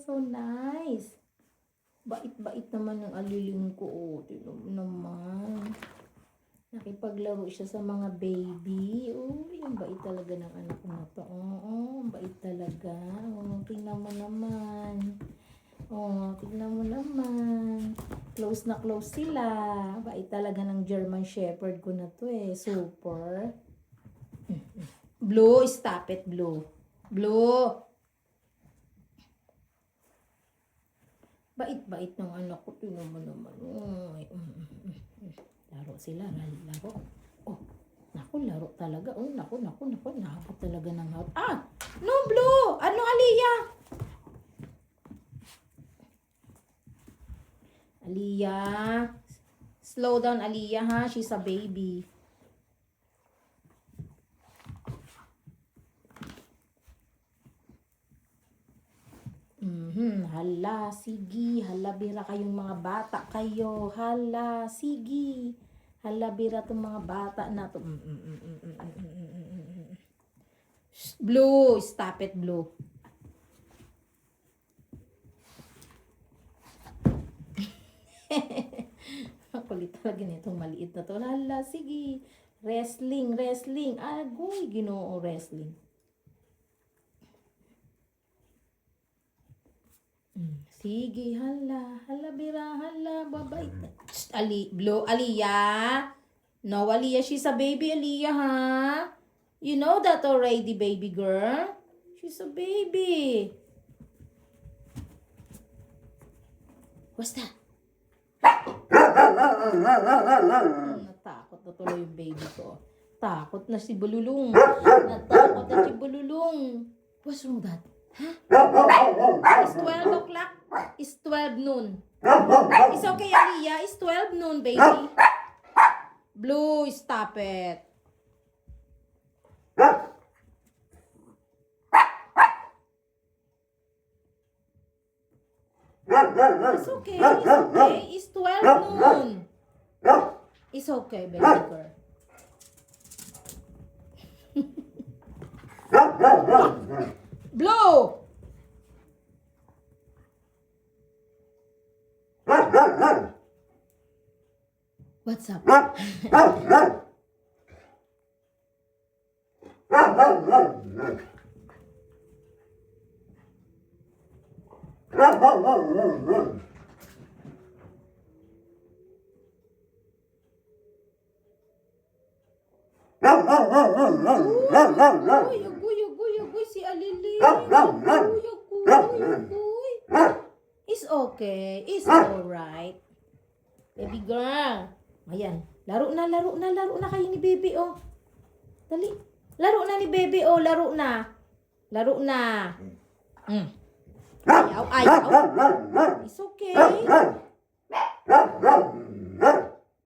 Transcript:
so nice. Bait-bait naman ng aliling ko. Oh, tignan mo naman. Nakipaglaro siya sa mga baby. Oh, yung bait talaga ng anak ko na to. Oh, bait talaga. Oh, tingnan mo naman. Oh, tingnan mo naman. Close na close sila. Bait talaga ng German Shepherd ko na to eh. Super. Blue, stop it, Blue. Blue. Bait-bait ng anak ko. Tingnan mo naman. Laro sila. Laro. Oh, naku, laro talaga. Oh, naku. Nahabot talaga ng habot. Ah! No, Blue! Ano, Aliyah? Aliyah. Slow down, Aliyah, ha? She's a baby. Hala, sige. Hala, bira kayong mga bata kayo. Hala, sige. Hala, bira tong mga bata na to. Blue, stop it, Blue. Makulit talaga nitong maliit na to. Hala, sige. Wrestling. Agoy, Ginoo, wrestling. Sige, hala, bira, hala, babay. Blue, Aliyah. No, Aliyah, she's a baby, Aliyah, ha? You know that already, baby girl? She's a baby. What's that? Natakot na tuloy yung baby ko. Takot na si Bululong. Natakot na si Bululong. What's wrong with that? Huh? It's 12 o'clock. It's 12 noon. It's okay, Aliyah. It's 12 noon, baby. Blue, stop it. It's okay. It's 12 noon. It's okay, baby girl. Blue! What's up? Uy, si Alili. Uy. It's okay. It's alright. Baby girl. Ayan. Laro na kayo ni baby, oh. Dali. Laro na ni baby, oh. Laro na. Ayaw. It's okay.